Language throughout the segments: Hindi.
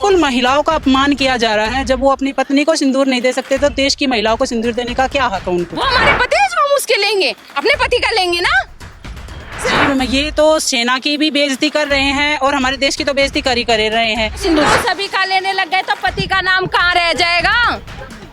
कुल महिलाओं का अपमान किया जा रहा है। जब वो अपनी पत्नी को सिंदूर नहीं दे सकते तो देश की महिलाओं को सिंदूर देने का क्या हक है उनको? वो हमारे पति है जो हम उसके लेंगे, अपने पति का लेंगे ना। ये तो सेना की भी बेइज्जती कर रहे हैं और हमारे देश की तो बेइज्जती कर ही रहे हैं। सिंदूर सभी का लेने लग गए तो पति का नाम कहाँ रह जाएगा?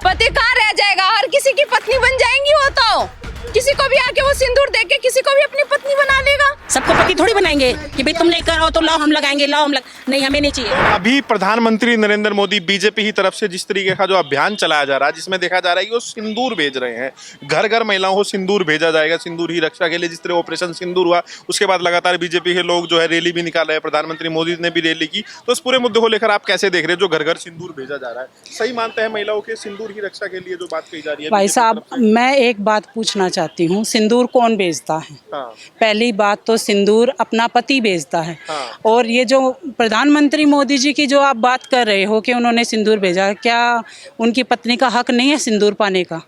पति कहाँ रह जाएगा? हर किसी की पत्नी बन जाएंगी वो तो। किसी को भी आके वो सिंदूर दे के किसी को भी अपनी पत्नी बना लेगा। सबको पति थोड़ी बनाएंगे कि भाई तुम लेकर आओ तो लाओ हम लगाएंगे, लाओ हम नहीं, हमें नहीं चाहिए। अभी प्रधानमंत्री नरेंद्र मोदी बीजेपी की तरफ से जिस तरीके का जो अभियान चलाया जा रहा है, जिसमें देखा जा रहा है कि वो सिंदूर भेज रहे हैं, घर घर महिलाओं को सिंदूर भेजा जाएगा, सिंदूर ही रक्षा के लिए। जिस तरह ऑपरेशन सिंदूर हुआ, उसके बाद लगातार बीजेपी के लोग जो है रैली भी निकाल रहे हैं, प्रधानमंत्री मोदी ने भी रैली की। तो इस पूरे मुद्दे को लेकर आप कैसे देख रहे हैं जो घर घर सिंदूर भेजा जा रहा है? सही मानते हैं महिलाओं के सिंदूर ही रक्षा के लिए जो बात कही जा रही है? भाई साहब, मैं एक बात पूछना चाहती हूँ, सिंदूर कौन बेचता है? हाँ। पहली बात तो सिंदूर अपना पति बेचता है। हाँ। और ये जो प्रधानमंत्री मोदी जी की जो आप बात कर रहे हो कि उन्होंने सिंदूर भेजा, क्या उनकी पत्नी का हक नहीं है सिंदूर पाने का?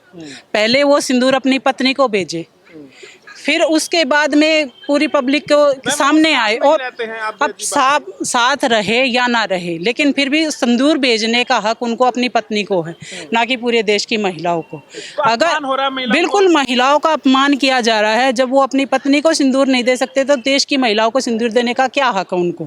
पहले वो सिंदूर अपनी पत्नी को भेजे, फिर उसके बाद में पूरी पब्लिक को सामने आए और अब साथ रहे या ना रहे, लेकिन फिर भी सिंदूर भेजने का हक उनको अपनी पत्नी को है, ना कि पूरे देश की महिलाओं को। अगर बिल्कुल महिलाओं का अपमान किया जा रहा है। जब वो अपनी पत्नी को सिंदूर नहीं दे सकते तो देश की महिलाओं को सिंदूर देने का क्या हक है उनको?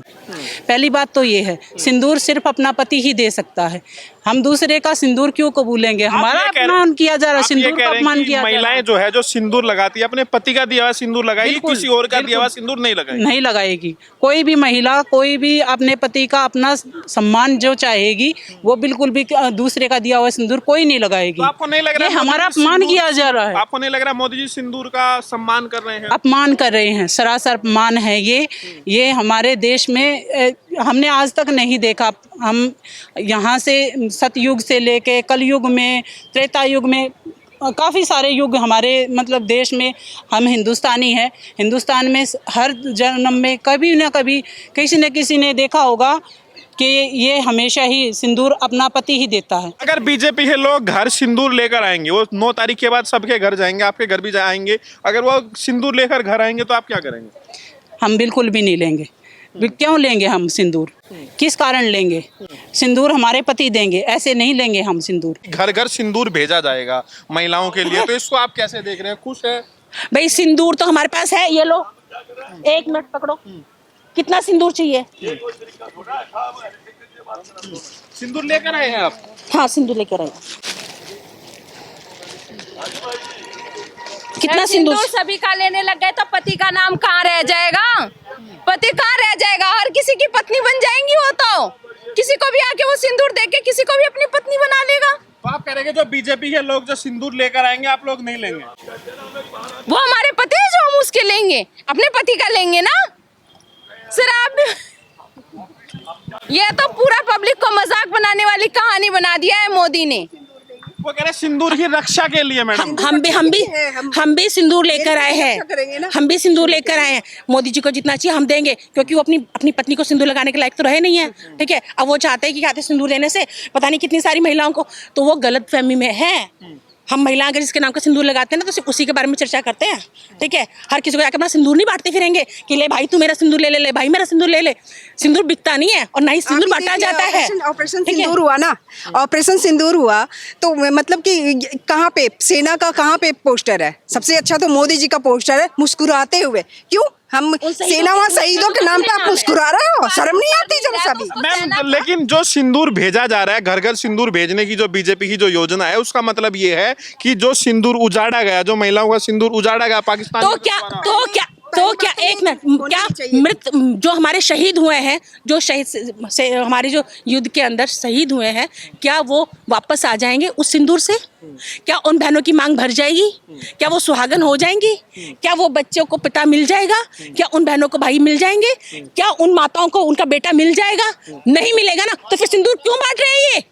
पहली बात तो ये है, सिंदूर सिर्फ अपना पति ही दे सकता है। हम दूसरे का सिंदूर क्यों कबूलेंगे? हमारा अपमान किया जा रहा है, सिंदूर का अपमान किया जा रहा है। महिलाएं जो है जो सिंदूर लगाती है, अपने पति का दिया हुआ सिंदूर लगाएगी, किसी और का दिया हुआ सिंदूर नहीं लगाएगी? नहीं लगाएगी। कोई भी महिला, कोई भी अपने पति का अपना सम्मान जो चाहेगी, वो बिल्कुल भी दूसरे का दिया हुआ सिंदूर कोई नहीं लगाएगी। तो आपको नहीं लग रहा है हमारा अपमान किया जा रहा है? आपको नहीं लग रहा मोदी जी सिंदूर का सम्मान कर रहे हैं? अपमान कर रहे हैं, सरासर अपमान है ये हमारे देश में हमने आज तक नहीं देखा। हम यहाँ से सतयुग से लेके कलयुग में, त्रेता युग में, काफ़ी सारे युग हमारे मतलब देश में हम हिंदुस्तानी हैं। हिंदुस्तान में हर जन्म में कभी ना कभी किसी न किसी ने देखा होगा कि ये हमेशा ही सिंदूर अपना पति ही देता है। अगर बीजेपी के लोग घर सिंदूर लेकर आएंगे, वो 9 तारीख के बाद सबके घर जाएंगे, आपके घर भी जाएंगे, अगर वो सिंदूर लेकर घर आएंगे तो आप क्या करेंगे? हम बिल्कुल भी नहीं लेंगे। क्यों लेंगे हम सिंदूर? किस कारण लेंगे? सिंदूर हमारे पति देंगे, ऐसे नहीं लेंगे हम सिंदूर। घर घर सिंदूर भेजा जाएगा महिलाओं के लिए, तो इसको आप कैसे देख रहे हैं? खुश है? भाई सिंदूर तो हमारे पास है, ये लो, 1 मिनट पकड़ो। कितना सिंदूर चाहिए? सिंदूर लेकर आए हैं आप? हाँ, सिंदूर लेकर आए। कितना सिंदूर? सभी का लेने लग गए तो पति का नाम कहाँ रह जाएगा? पति कहाँ रह जाएगा? हर किसी की पत्नी बन जाएंगी वो तो। किसी को भी आके वो सिंदूर दे के किसी को भी अपनी पत्नी बना लेगा। तो आप कह रहे हैं जो बीजेपी के लोग जो सिंदूर लेकर आएंगे, आप लोग नहीं लेंगे? वो हमारे पति है जो हम उसके लेंगे, अपने पति का लेंगे ना। सर आप ये तो पूरा पब्लिक को मजाक बनाने वाली कहानी बना दिया है मोदी ने। वो कह रहे सिंदूर की रक्षा के लिए। मैडम हम भी सिंदूर लेकर आए हैं, हम भी सिंदूर लेकर आए हैं। मोदी जी को जितना चाहिए हम देंगे, क्योंकि वो अपनी पत्नी को सिंदूर लगाने के लायक तो रहे नहीं है। ठीक है, अब वो चाहते हैं कि कहते सिंदूर लेने से पता नहीं कितनी सारी महिलाओं को, तो वो गलत फहमी में है। हम महिला अगर जिसके नाम का सिंदूर लगाते हैं ना तो सिर्फ उसी के बारे में चर्चा करते हैं। ठीक है, हर किसी को जाकर अपना सिंदूर नहीं बांटते फिरेंगे कि ले भाई तू मेरा सिंदूर ले भाई मेरा सिंदूर ले। सिंदूर बिकता नहीं है और ना ही सिंदूर बांटा जाता है। ऑपरेशन सिंदूर हुआ ना, ऑपरेशन सिंदूर हुआ तो मतलब कि कहाँ पे सेना का कहाँ पे पोस्टर है? सबसे अच्छा तो मोदी जी का पोस्टर है, मुस्कुराते हुए। क्यों हम सेना वहाँ शहीदों के नाम पे आप मुस्कुरा रहे हो? शर्म नहीं आती जब सभी? मैम, लेकिन जो सिंदूर भेजा जा रहा है, घर घर सिंदूर भेजने की जो बीजेपी की जो योजना है, उसका मतलब ये है कि जो सिंदूर उजाड़ा गया, जो महिलाओं का सिंदूर उजाड़ा गया पाकिस्तान, तो क्या एक मिनट, क्या मृत जो हमारे शहीद हुए हैं, जो शहीद से हमारे जो युद्ध के अंदर शहीद हुए हैं, क्या वो वापस आ जाएंगे उस सिंदूर से? क्या उन बहनों की मांग भर जाएगी? क्या वो सुहागन हो जाएंगी? क्या वो बच्चों को पिता मिल जाएगा? क्या उन बहनों को भाई मिल जाएंगे? क्या उन माताओं को उनका बेटा मिल जाएगा? नहीं मिलेगा ना, तो फिर सिंदूर क्यों बांट रहे हैं ये?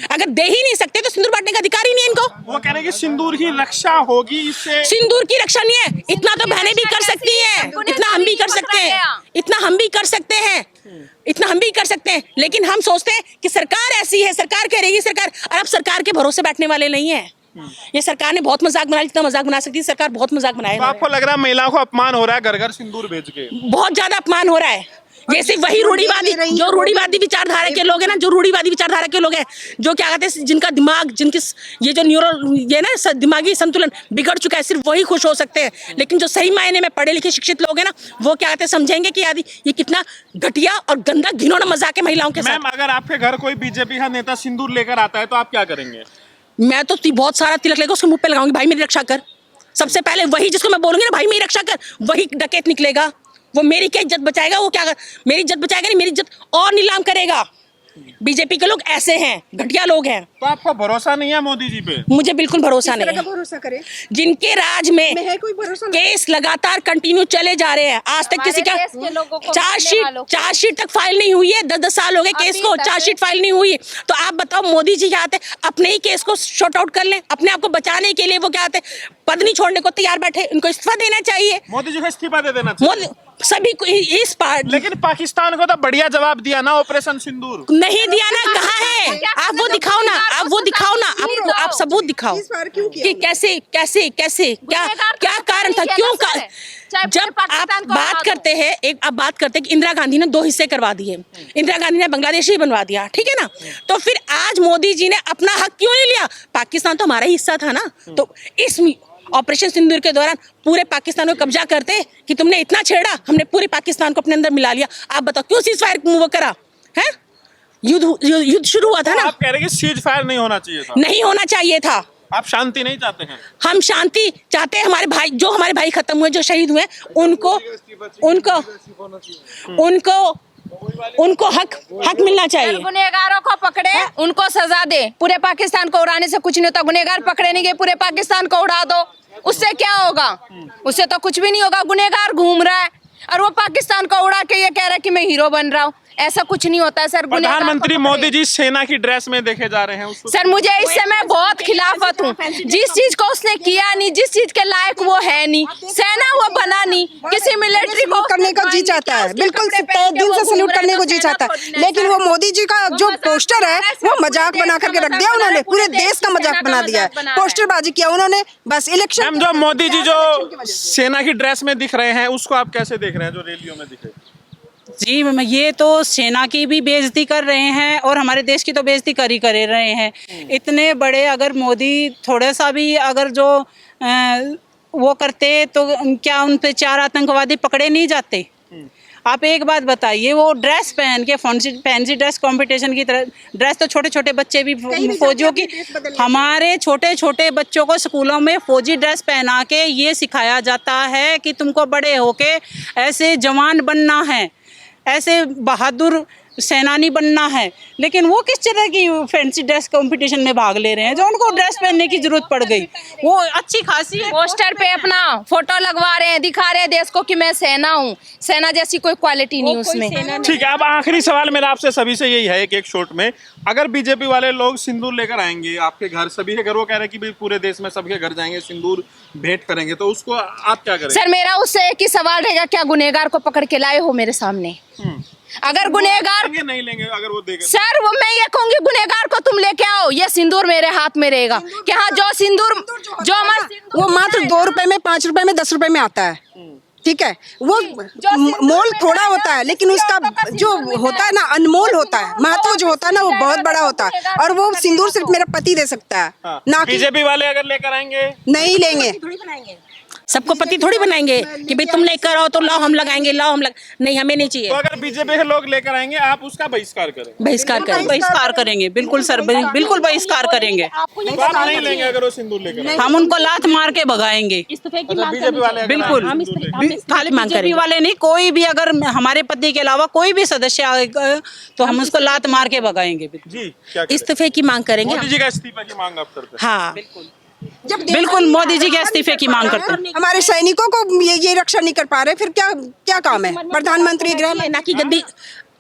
अगर दे ही नहीं सकते तो सिंदूर बांटने का अधिकार ही नहीं है इनको। वो कह रहे हैं कि सिंदूर की रक्षा होगी इससे। सिंदूर की रक्षा नहीं है, इतना तो बहनें भी कर सकती हैं, इतना हम भी कर सकते हैं, इतना हम भी कर सकते हैं, इतना हम भी कर सकते हैं। लेकिन हम सोचते हैं कि सरकार ऐसी है, सरकार कह रही है, सरकार, और अब सरकार के भरोसे बैठने वाले नहीं है। ये सरकार ने बहुत मजाक बना, जितना मजाक बना सकती है सरकार बहुत मजाक बनाया। तो आपको लग रहा है महिलाओं को अपमान हो रहा है घर घर सिंदूर भेज के? बहुत ज्यादा अपमान हो रहा है। जैसे वही रूढ़िवादी, जो रूढ़िवादी विचारधारा के लोग हैं ना, जो रूढ़िवादी विचारधारा के लोग हैं, जो क्या कहते हैं, जिनका दिमाग, जिनकी ये जो ये ना दिमागी संतुलन बिगड़ चुका है, सिर्फ वही खुश हो सकते हैं। लेकिन जो सही मायने में पढ़े लिखे शिक्षित लोग हैं ना, वो क्या कहते हैं, समझेंगे कि यार ये कितना घटिया और गंदा घिनौना मजाक है महिलाओं के साथ। मैम, अगर आपके घर कोई बीजेपी का नेता सिंदूर लेकर आता है तो आप क्या करेंगे? मैं तो बहुत सारा तिलक लेकर उसके मुंह पे लगाऊंगी, भाई मेरी रक्षा कर। सबसे पहले वही जिसको मैं बोलूंगी ना, भाई मेरी रक्षा कर, वही डकैत निकलेगा। वो मेरी क्या इज्जत बचाएगा? वो क्या मेरी इज्जत बचाएगा? नहीं, मेरी इज्जत और नीलाम करेगा। बीजेपी के लोग ऐसे हैं, घटिया लोग हैं। तो आपको भरोसा नहीं है मोदी जी पे? मुझे बिल्कुल भरोसा नहीं है। भरोसा करें जिनके राज में है कोई भरोसा केस लगातार कंटिन्यू चले जा रहे हैं, आज तक किसी का चार्जशीट तक फाइल नहीं हुई है। 10-10 साल हो गए केस को, चार्जशीट फाइल नहीं हुई। तो आप बताओ, मोदी जी क्या आते अपने ही केस को शॉर्ट आउट कर लें, अपने आप को बचाने के लिए वो क्या आते पद नहीं छोड़ने को तैयार बैठे। इनको इस्तीफा देना चाहिए, मोदी जी को इस्तीफा दे देना चाहिए सभी को इस पार्ट। लेकिन पाकिस्तान को तो बढ़िया जवाब दिया ना ऑपरेशन सिंदूर। नहीं दिया ना, कहाँ है? आप वो दिखाओ ना, आप वो दिखाओ ना, आप सबूत दिखाओ कि कैसे कैसे कैसे क्या क्या कारण था, क्यों जब आप बात करते हैं, आप बात करते हैं कि इंदिरा गांधी ने 2 हिस्से करवा दिए, इंदिरा गांधी ने बांग्लादेश ही बनवा दिया, ठीक है ना? तो फिर आज मोदी जी ने अपना हक क्यों नहीं लिया? पाकिस्तान तो हमारा ही हिस्सा था ना। तो इस ऑपरेशन सिंदूर के दौरान पूरे पाकिस्तान को कब्जा करते कि तुमने इतना छेड़ा, हमने पूरे पाकिस्तान को अपने अंदर मिला लिया। आप बताओ क्यों सीज फायर मूव करा है? युद्ध शुरू हुआ था ना। आप कह रहे हैं कि सीज फायर नहीं होना चाहिए था? नहीं होना चाहिए था। आप शांति नहीं चाहते हैं? हम शांति चाहते हैं। हमारे भाई, जो हमारे भाई खत्म हुए, जो शहीद हुए, उनको उनको उनको उनको हक मिलना चाहिए। गुनहगारों को पकड़े, उनको सजा दे। पूरे पाकिस्तान को उड़ाने से कुछ नहीं होता। गुनहगार पकड़े नहीं गए, पूरे पाकिस्तान को उड़ा दो, उससे क्या होगा? उससे तो कुछ भी नहीं होगा। गुनहगार घूम रहा है और वो पाकिस्तान को उड़ा के ये कह रहा है कि मैं हीरो बन रहा हूँ। ऐसा कुछ नहीं होता है सर। प्रधानमंत्री मोदी जी सेना की ड्रेस में देखे जा रहे हैं। सर मुझे इससे मैं बहुत खिलाफत हूँ। जिस चीज को उसने किया नहीं, जिस चीज के लायक वो है नहीं, सेना वो बना नहीं, किसी मिलिट्री को करने को जी चाहता है, बिल्कुल दिल से सल्यूट करने को जी चाहता है। लेकिन वो मोदी जी का जो पोस्टर है वो मजाक बना करके रख दिया उन्होंने, पूरे देश का मजाक बना दिया है, पोस्टरबाजी किया उन्होंने बस इलेक्शन। जो मोदी जी जो सेना की ड्रेस में दिख रहे हैं उसको आप कैसे देख रहे हैं, जो रैलियों में दिखे? जी, ये तो सेना की भी बेइज्जती कर रहे हैं और हमारे देश की तो बेइज्जती कर रहे हैं। इतने बड़े अगर मोदी थोड़ा सा भी अगर जो वो करते तो क्या उन पे 4 आतंकवादी पकड़े नहीं जाते? आप एक बात बताइए, वो ड्रेस पहन के फैंसी ड्रेस कंपटीशन की तरह ड्रेस, तो छोटे छोटे बच्चे भी फौजियों की, हमारे छोटे छोटे बच्चों को स्कूलों में फौजी ड्रेस पहना के ये सिखाया जाता है कि तुमको बड़े होके ऐसे जवान बनना है, ऐसे बहादुर सेनानी बनना है। लेकिन वो किस तरह की फैंसी ड्रेस कंपटीशन में भाग ले रहे हैं जो उनको ड्रेस पहनने की जरूरत पड़ गई। वो अच्छी खासी है, पोस्टर पे अपना फोटो लगवा रहे हैं, दिखा रहे हैं देश को कि मैं सेना हूँ। सेना जैसी कोई क्वालिटी नहीं उसमें। ठीक है, अब आखिरी सवाल मेरा आपसे सभी से यही है, एक शॉर्ट में, अगर बीजेपी वाले लोग सिंदूर लेकर आएंगे आपके घर, सभी के घर, वो कह रहे हैं कि भाई पूरे देश में सबके घर जाएंगे, सिंदूर भेंट करेंगे, तो उसको आप क्या करेंगे? सर मेरा उससे एक ही सवाल रहेगा, क्या गुनहगार को पकड़ के लाए हो मेरे सामने? अगर गुनहगार नहीं लेंगे, अगर वो देगा सर, वो मैं ये कहूंगी गुनहगार को तुम लेके आओ, ये सिंदूर मेरे हाथ में रहेगा कि हाँ, जो सिंदूर जो हमारे वो मात्र 2 रुपए में, 5 रुपए में, 10 रुपए में आता है, ठीक है? वो मोल थोड़ा होता है लेकिन उसका जो होता है ना, अनमोल होता है, महत्व जो होता है ना, वो बहुत बड़ा होता है। और वो सिंदूर सिर्फ मेरा पति दे सकता है, ना कि बीजेपी वाले अगर लेकर आएंगे नहीं लेंगे। सबको पति थोड़ी बनाएंगे कि भाई तुम लेकर आओ तो लाओ हम लगाएंगे, लाओ हम नहीं, हमें नहीं चाहिए। तो अगर बीजेपी के लोग लेकर आएंगे आप उसका बहिष्कार करें? बहिष्कार करेंगे, बिल्कुल सर, बिल्कुल बहिष्कार करेंगे। तो आप नहीं लेंगे अगर वो सिंदूर लेकर? हम उनको लात मार के भगाएंगे। बीजेपी वाले बिल्कुल, खाली बीजेपी वाले नहीं, कोई भी अगर हमारे पति के अलावा कोई भी सदस्य आएगा तो हम उसको लात मार के भगाएंगे। जी, क्या इस्तीफे की मांग करेंगे मोदी जी का इस्तीफा की मांग आप करते हैं? हाँ, बिल्कुल मोदी जी के इस्तीफे की मांग करते हैं। हमारे सैनिकों को ये रक्षा नहीं कर पा रहे, फिर क्या क्या काम है? प्रधानमंत्री गृह ना कि गद्दी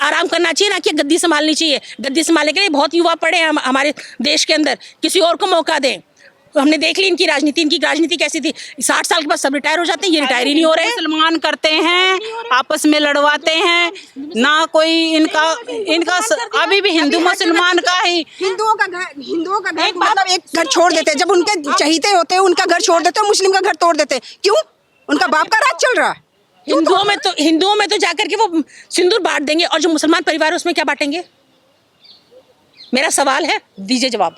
आराम करना चाहिए, ना कि गद्दी संभालनी चाहिए। गद्दी संभालने के लिए बहुत युवा पड़े हैं हमारे देश के अंदर, किसी और को मौका दें। हमने देख ली इनकी राजनीति कैसी थी। 60 साल के बाद सब रिटायर हो जाते हैं, ये रिटायर ही नहीं हो रहे हैं। मुसलमान करते हैं, आपस में लड़वाते हैं ना, कोई इनका अभी भी हिंदू मुसलमान का ही, हिंदुओं का घर मतलब एक घर छोड़ देते हैं, जब उनके चहीते होते हैं उनका घर छोड़ देते हैं, मुस्लिम का घर तोड़ देते हैं। क्यों? उनका बाप का राज चल रहा है, हिंदुओं में तो जाकर के वो सिंदूर बांट देंगे, और जो मुसलमान परिवार है उसमें क्या बांटेंगे? मेरा सवाल है, दीजिए जवाब।